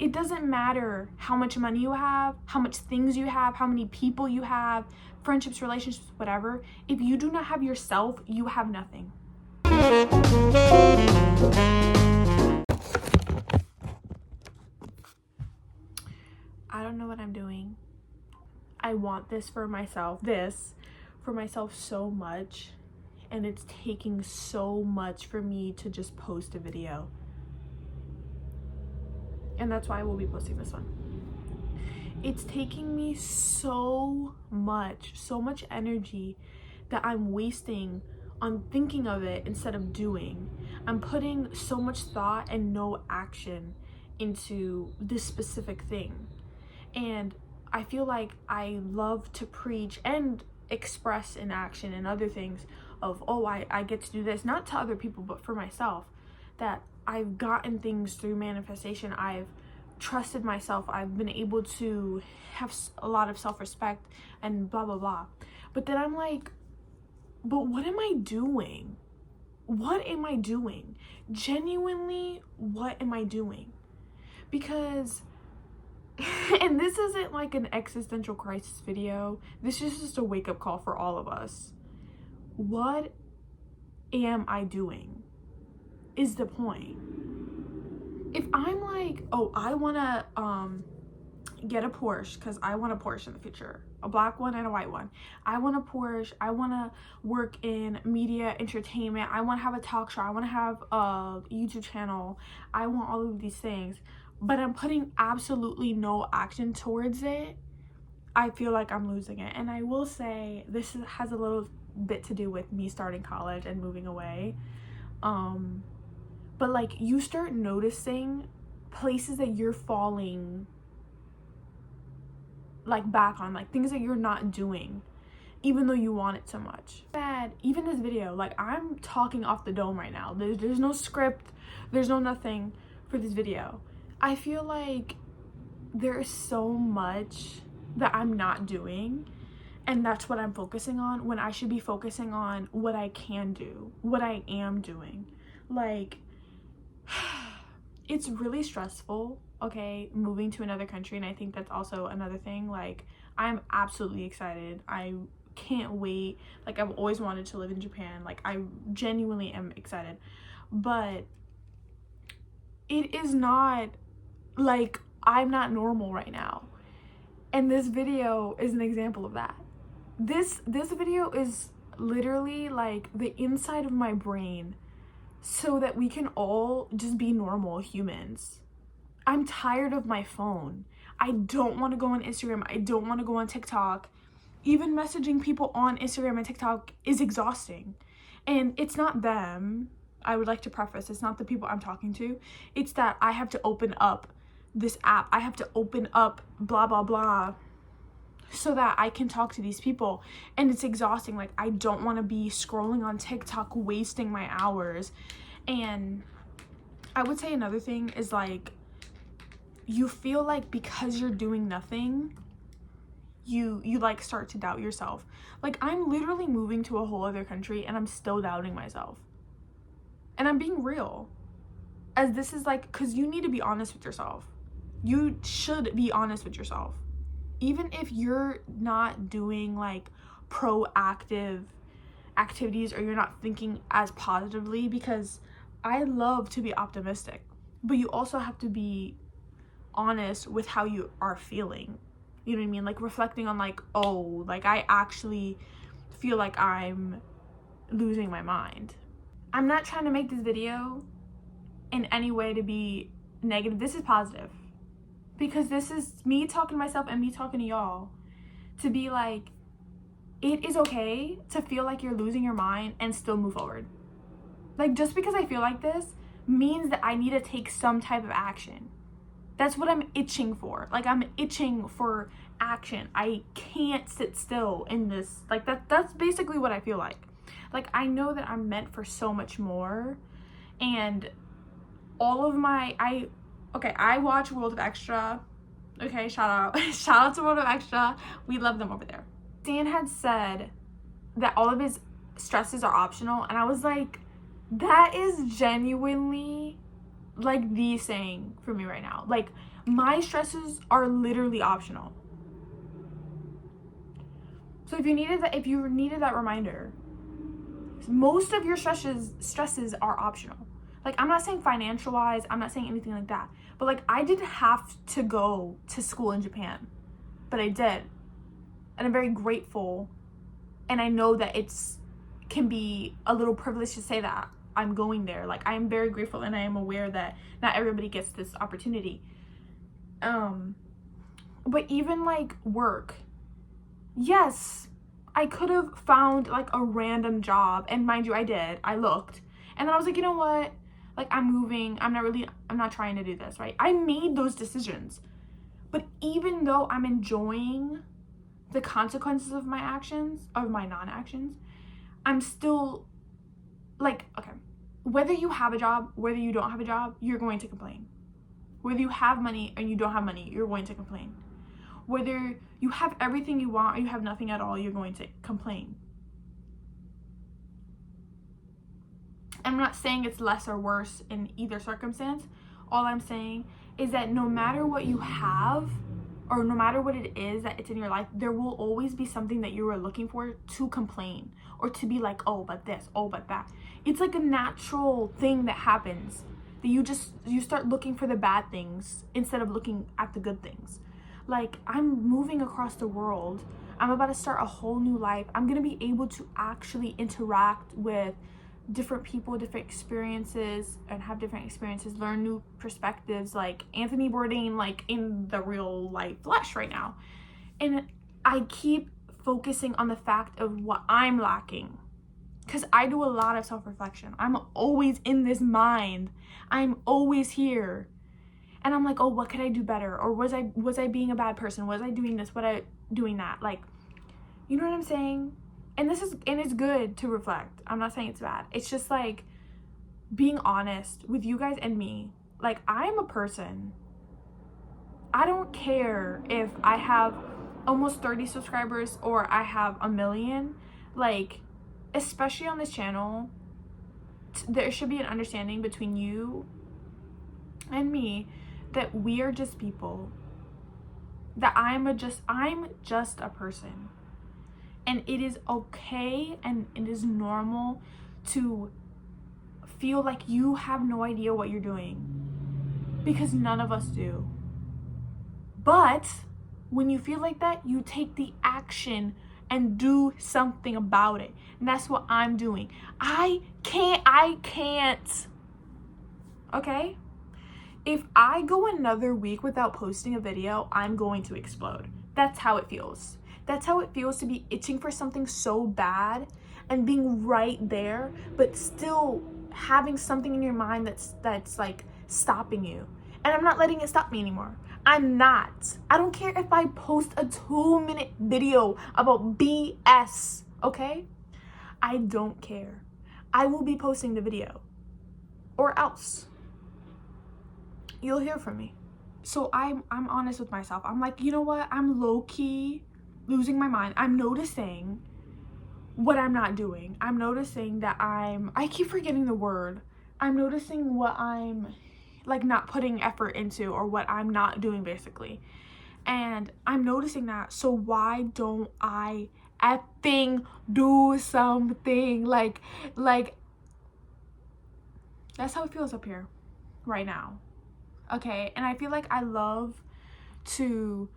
It doesn't matter how much money you have, how much things you have, how many people you have, friendships, relationships, whatever. If you do not have yourself, you have nothing. I don't know what I'm doing. I want this for myself so much, and it's taking so much for me to just post a video. And that's why I will be posting this one. It's taking me so much energy that I'm wasting on thinking of it instead of doing. I'm putting so much thought and no action into this specific thing. And I feel like I love to preach and express in action and other things of, oh, I get to do this, not to other people, but for myself, that I've gotten things through manifestation. I've trusted myself. I've been able to have a lot of self-respect and blah, blah, blah. But then I'm like, but what am I doing? What am I doing? Genuinely, what am I doing? Because, and this isn't like an existential crisis video. This is just a wake-up call for all of us. What am I doing is the point. If I'm like, oh, I want to get a Porsche because I want a Porsche in the future, a black one and a white one. I want a Porsche. I want to work in media entertainment. I want to have a talk show. I want to have a YouTube channel. I want all of these things, but I'm putting absolutely no action towards it. I feel like I'm losing it. And I will say this has a little bit to do with me starting college and moving away. But like, you start noticing places that you're falling like back on, like things that you're not doing even though you want it so much. Even this video, like I'm talking off the dome right now. There's no script, there's no nothing for this video. I feel like there is so much that I'm not doing, and that's what I'm focusing on, when I should be focusing on what I can do, what I am doing. Like, it's really stressful, okay, moving to another country, and I think that's also another thing. Like, I'm absolutely excited. I can't wait. Like, I've always wanted to live in Japan. Like, I genuinely am excited. But it is not, like, I'm not normal right now. And this video is an example of that. This video is literally like the inside of my brain so that we can all just be normal humans. I'm tired of my phone. I don't want to go on Instagram. I don't want to go on TikTok. Even messaging people on Instagram and TikTok is exhausting. And it's not them. I would like to preface, it's not the people I'm talking to. It's that I have to open up this app. I have to open up blah, blah, blah, so that I can talk to these people. And it's exhausting. Like, I don't want to be scrolling on TikTok, wasting my hours. And I would say another thing is, like, you feel like because you're doing nothing, you like start to doubt yourself. Like, I'm literally moving to a whole other country and I'm still doubting myself. And I'm being real, as this is like, because you need to be honest with yourself. You should be honest with yourself. Even if you're not doing like proactive activities, or you're not thinking as positively, because I love to be optimistic, but you also have to be honest with how you are feeling. You know what I mean? Like, reflecting on, like, oh, like, I actually feel like I'm losing my mind. I'm not trying to make this video in any way to be negative. This is positive, because this is me talking to myself and me talking to y'all, to be like, it is okay to feel like you're losing your mind and still move forward. Like, just because I feel like this means that I need to take some type of action. That's what I'm itching for. Like, I'm itching for action. I can't sit still in this. Like, that's basically what I feel like. Like, I know that I'm meant for so much more. And all of my, I watch World of Extra. Okay, shout out. Shout out to World of Extra. We love them over there. Dan had said that all of his stresses are optional. And I was like, that is genuinely like the saying for me right now. Like, My stresses are literally optional. So if you needed that reminder, most of your stresses are optional. Like, I'm not saying financial wise, I'm not saying anything like that, but like, I didn't have to go to school in Japan, but I did, and I'm very grateful. And I know that can be a little privileged to say that I'm going there. Like, I am very grateful, and I am aware that not everybody gets this opportunity. But even like work, yes, I could have found like a random job, and mind you, I did. I looked, and then I was like, you know what? Like, I'm moving. I'm not trying to do this, right? I made those decisions. But even though I'm enjoying the consequences of my actions, of my non-actions, I'm still like, okay, whether you have a job, whether you don't have a job, you're going to complain. Whether you have money and you don't have money, you're going to complain. Whether you have everything you want or you have nothing at all, you're going to complain. I'm not saying it's less or worse in either circumstance. All I'm saying is that no matter what you have, or no matter what it is that it's in your life, there will always be something that you are looking for to complain, or to be like, oh, but this, oh, but that. It's like a natural thing that happens, that you start looking for the bad things instead of looking at the good things. Like, I'm moving across the world. I'm about to start a whole new life. I'm going to be able to actually interact with different people, different experiences, and have different experiences, learn new perspectives, like Anthony Bourdain, like in the real life flesh right now. And I keep focusing on the fact of what I'm lacking, because I do a lot of self-reflection. I'm always in this mind. I'm always here. And I'm like, oh, what could I do better? Or was I being a bad person? Was I doing this? Was I doing that? Like, you know what I'm saying? And it's good to reflect. I'm not saying it's bad. It's just like being honest with you guys and me. Like, I'm a person. I don't care if I have almost 30 subscribers or I have 1 million. Like, especially on this channel, there should be an understanding between you and me that we are just people. That I'm just a person. And it is okay and it is normal to feel like you have no idea what you're doing, because none of us do. But when you feel like that, you take the action and do something about it. And that's what I'm doing. I can't. Okay? If I go another week without posting a video, I'm going to explode. That's how it feels. That's how it feels to be itching for something so bad and being right there, but still having something in your mind that's like stopping you. And I'm not letting it stop me anymore. I'm not. I don't care if I post a 2-minute video about BS, okay? I don't care. I will be posting the video, or else you'll hear from me. So I'm honest with myself. I'm like, you know what? I'm low-key losing my mind. I'm noticing what I'm not doing. I'm noticing that I keep forgetting the word. I'm noticing what I'm like not putting effort into, or what I'm not doing basically. And I'm noticing that. So why don't I effing do something? Like that's how it feels up here right now. Okay? And I feel like I love to,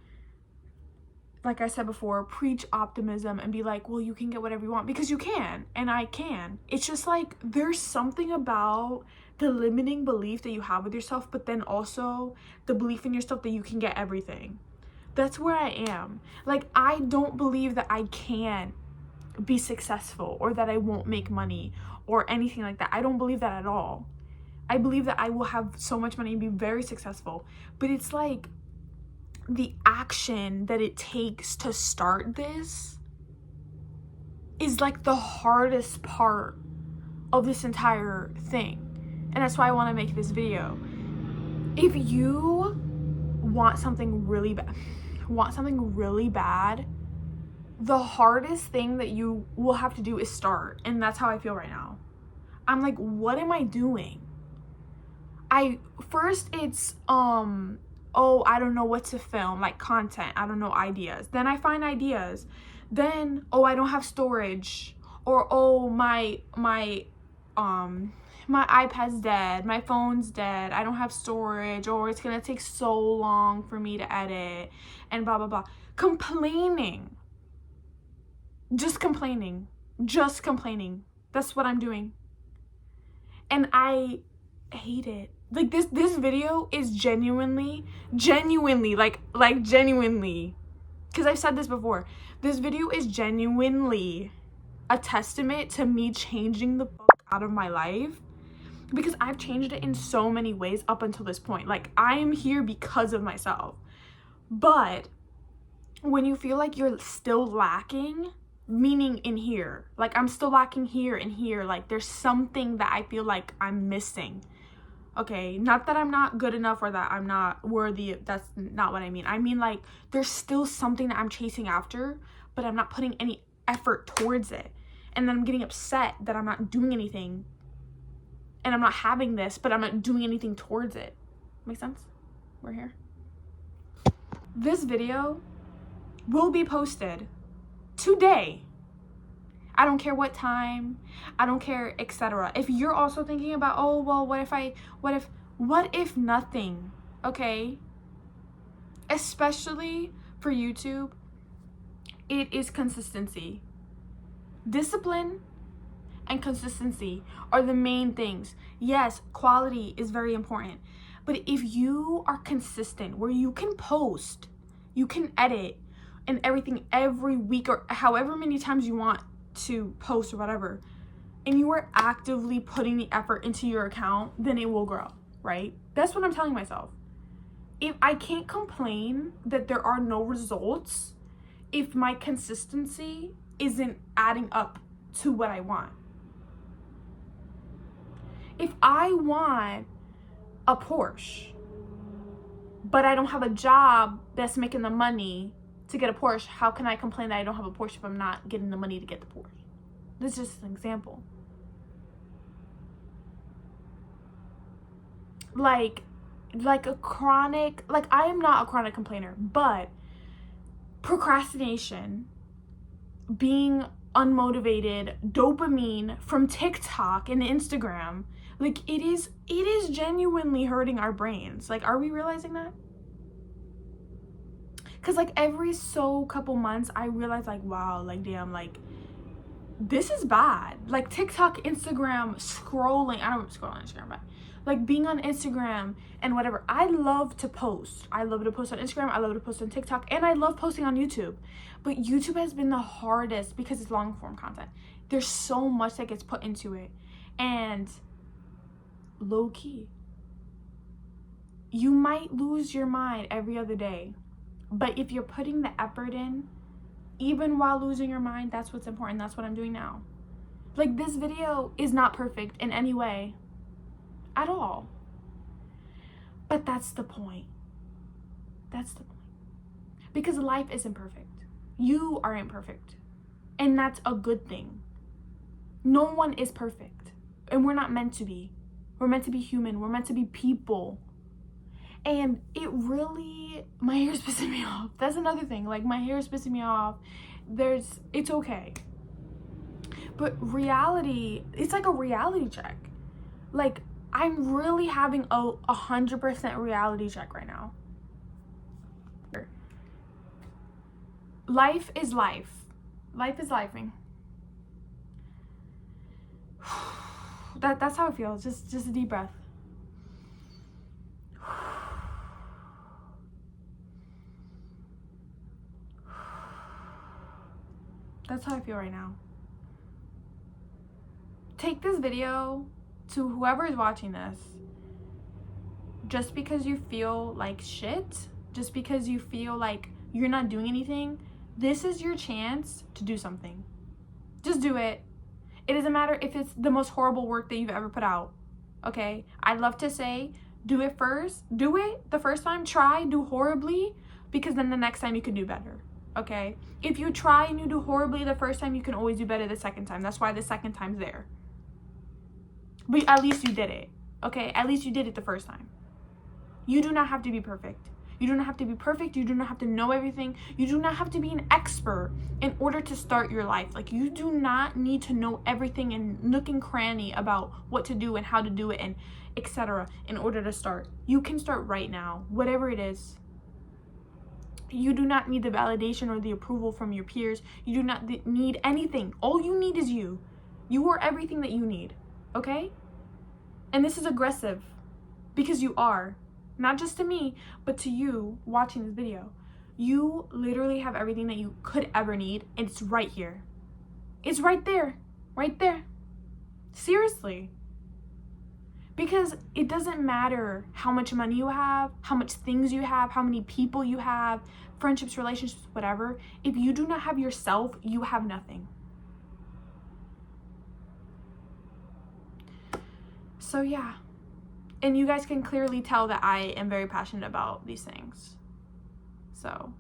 like I said before, preach optimism and be like, well, you can get whatever you want, because you can, and I can. It's just like, there's something about the limiting belief that you have with yourself, but then also the belief in yourself that you can get everything. That's where I am. Like, I don't believe that I can be successful, or that I won't make money, or anything like that. I don't believe that at all. I believe that I will have so much money and be very successful, but it's like, the action that it takes to start this is like the hardest part of this entire thing. And that's why I want to make this video. If you want something really bad, the hardest thing that you will have to do is start. And that's how I feel right now. I'm like, what am I doing? It's oh, I don't know what to film, like content, I don't know, ideas. Then I find ideas. Then, oh, I don't have storage, or oh, my iPad's dead, my phone's dead, I don't have storage, or it's gonna take so long for me to edit, and blah blah blah. Complaining. Just complaining. That's what I'm doing. And I hate it. Like this video is genuinely, like genuinely, because I've said this before, this video is genuinely a testament to me changing the fuck out of my life, because I've changed it in so many ways up until this point. Like, I am here because of myself. But when you feel like you're still lacking, meaning in here, like I'm still lacking here and here, like there's something that I feel like I'm missing. Okay, not that I'm not good enough or that I'm not worthy. That's not what I mean. I mean, like, there's still something that I'm chasing after, but I'm not putting any effort towards it. And then I'm getting upset that I'm not doing anything. And I'm not having this, but I'm not doing anything towards it. Make sense? We're here. This video will be posted today. I don't care what time, I don't care, etc. If you're also thinking about, oh, well, what if nothing, okay? Especially for YouTube, it is consistency. Discipline and consistency are the main things. Yes, quality is very important, but if you are consistent, where you can post, you can edit and everything every week or however many times you want to post or whatever, and you are actively putting the effort into your account, then it will grow, right? That's what I'm telling myself. If I can't complain that there are no results if my consistency isn't adding up to what I want. If I want a Porsche, but I don't have a job that's making the money to get a Porsche, how can I complain that I don't have a Porsche if I'm not getting the money to get the Porsche? This is just an example. Like a chronic, like I am not a chronic complainer, but procrastination, being unmotivated, dopamine from TikTok and Instagram, like it is genuinely hurting our brains. Like, are we realizing that? Because like every couple months I realize, like, wow, like damn, like this is bad. Like TikTok, Instagram, scrolling, I don't scroll on Instagram, but like being on Instagram and whatever. I love to post. I love to post on Instagram, I love to post on TikTok, and I love posting on YouTube. But YouTube has been the hardest because it's long form content. There's so much that gets put into it. And low key, you might lose your mind every other day. But if you're putting the effort in, even while losing your mind, that's what's important. That's what I'm doing now. Like, this video is not perfect in any way at all. But that's the point. That's the point. Because life isn't perfect. You aren't perfect. And that's a good thing. No one is perfect. And we're not meant to be. We're meant to be human. We're meant to be people. And it really, my hair is pissing me off. That's another thing. Like, my hair is pissing me off. It's okay. But reality, it's like a reality check. Like, I'm really having a 100% reality check right now. Life is life. Life is lifing. That's how it feels. Just a deep breath. That's how I feel right now. Take this video to whoever is watching this. Just because you feel like shit, just because you feel like you're not doing anything, this is your chance to do something. Just do it. It doesn't matter if it's the most horrible work that you've ever put out. Okay? I'd love to say, do it first. Do it the first time. Try, do horribly, because then the next time you can do better. Okay? If you try and you do horribly the first time, you can always do better the second time. That's why the second time's there. But at least you did it. Okay? At least you did it the first time. You do not have to be perfect. You do not have to be perfect. You do not have to know everything. You do not have to be an expert in order to start your life. Like, you do not need to know everything and nook and cranny about what to do and how to do it and etc. in order to start. You can start right now, whatever it is. You do not need the validation or the approval from your peers. You do not need anything. All you need is you. You are everything that you need, okay? And this is aggressive because you are. Not just to me, but to you watching this video. You literally have everything that you could ever need, and it's right here. It's right there. Right there. Seriously. Because it doesn't matter how much money you have, how much things you have, how many people you have, friendships, relationships, whatever. If you do not have yourself, you have nothing. So yeah. And you guys can clearly tell that I am very passionate about these things. So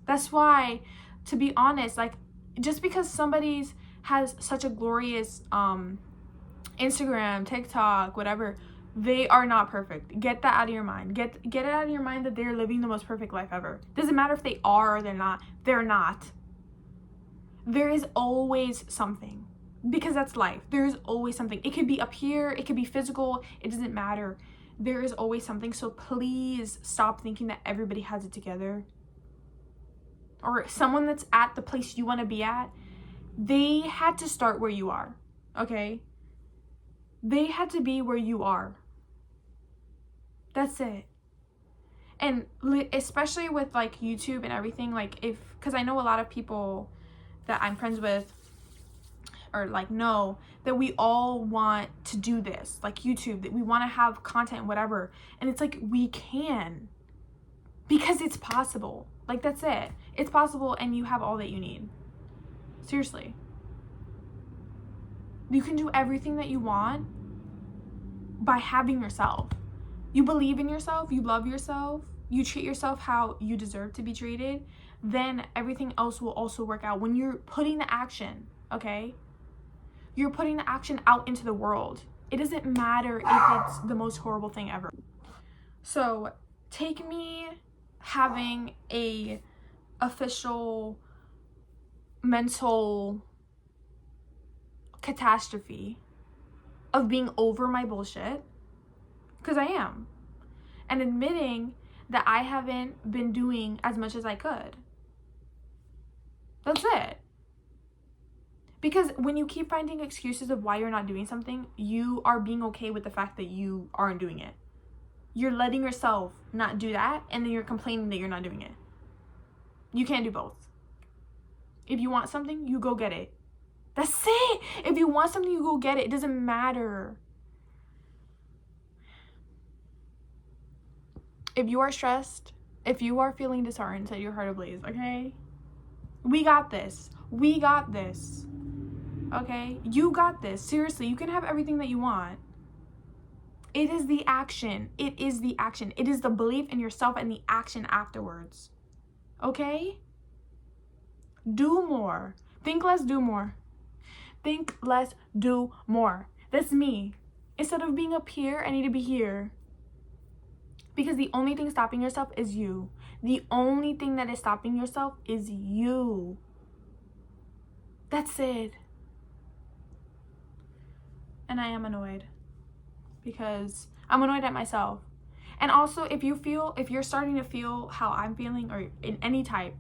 that's why, to be honest, like, just because somebody's has such a glorious Instagram, TikTok, whatever, they are not perfect. Get that out of your mind. Get it out of your mind that they're living the most perfect life ever. Doesn't matter if they are or they're not. They're not. There is always something. Because that's life. There is always something. It could be up here. It could be physical. It doesn't matter. There is always something. So please stop thinking that everybody has it together. Or someone that's at the place you want to be at. They had to start where you are. Okay? They had to be where you are. That's it. And especially with like YouTube and everything, like because I know a lot of people that I'm friends with or like know that we all want to do this, like YouTube, that we want to have content, whatever. And it's like, we can, because it's possible. Like, that's it. It's possible, and you have all that you need. Seriously. You can do everything that you want by having yourself. You believe in yourself, you love yourself, you treat yourself how you deserve to be treated, then everything else will also work out. When you're putting the action, okay? You're putting the action out into the world. It doesn't matter if it's the most horrible thing ever. So take me having a official mental catastrophe of being over my bullshit, because I am, and admitting that I haven't been doing as much as I could. That's it. Because when you keep finding excuses of why you're not doing something, you are being okay with the fact that you aren't doing it. You're letting yourself not do that, and then you're complaining that you're not doing it. You can't do both. If you want something, you go get it. That's it. If you want something, you go get it. It doesn't matter. If you are stressed, if you are feeling disheartened, set your heart ablaze, okay? We got this. We got this. Okay? You got this. Seriously, you can have everything that you want. It is the action. It is the action. It is the belief in yourself and the action afterwards. Okay? Do more. Think less, do more. Think less, do more. That's me. Instead of being up here, I need to be here. Because the only thing stopping yourself is you. The only thing that is stopping yourself is you. That's it. And I am annoyed. Because I'm annoyed at myself. And also, if you're starting to feel how I'm feeling, or in any type,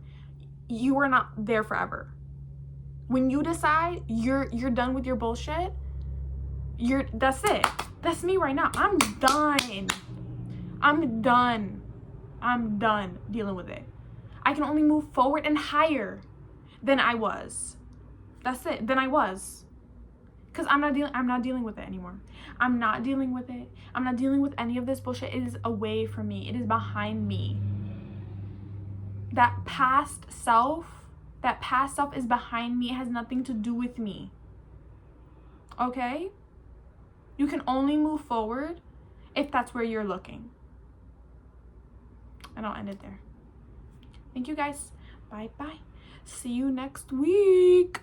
you are not there forever. When you decide you're done with your bullshit, that's it. That's me right now. I'm done. I'm done dealing with it. I can only move forward and higher than I was. That's it. Than I was. Because I'm not dealing with it anymore. I'm not dealing with it. I'm not dealing with any of this bullshit. It is away from me. It is behind me. That past self is behind me. It has nothing to do with me. Okay? You can only move forward if that's where you're looking. And I'll end it there. Thank you guys. Bye bye. See you next week.